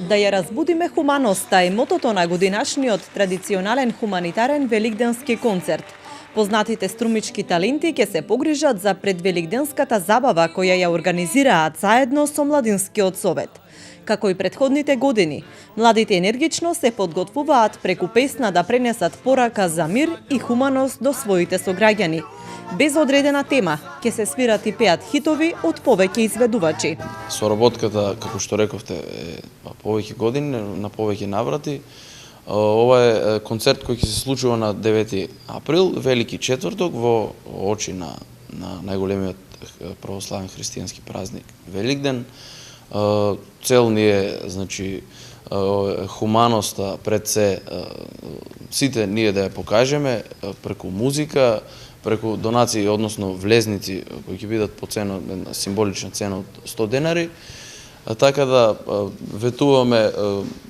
Да ја разбудиме хуманоста е мотото на годинашниот традиционален хуманитарен великденски концерт. Познатите струмички таленти ќе се погрижат за предвеликденската забава која ја организираат заедно со Младинскиот совет. Како и претходните години, младите енергично се подготвуваат преку песна да пренесат порака за мир и хуманост до своите сограѓани. Без одредена тема, ќе се свират и пеат хитови од повеќе изведувачи. Соработката, како што рековте, е повеќе години, на повеќе наврати. Ова е концерт кој ќе се случува на 9 април, Велики четврток, во очи на најголемиот православен христијански празник Великден. Цел ни е, значи, хуманоста пред се, сите ние да ја покажеме преку музика, преку донации, односно влезници кои ќе бидат по цена, символична цена од 100 денари, така да ветуваме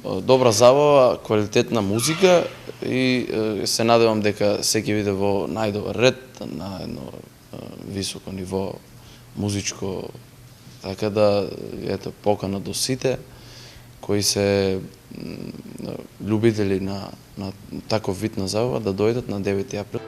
добра забава, квалитетна музика и се надевам дека се ќе биде во најдобар ред, на едно високо ниво музичко, така да ето покана до сите кои се љубители на таков вид на забава да дојдат на 9 април.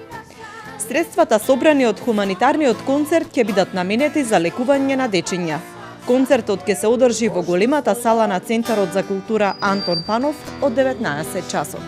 Средствата собрани од хуманитарниот концерт ќе бидат наменети за лекување на дечиња. Концертот ќе се одржи во големата сала на Центарот за култура Антон Панов од 19 часот.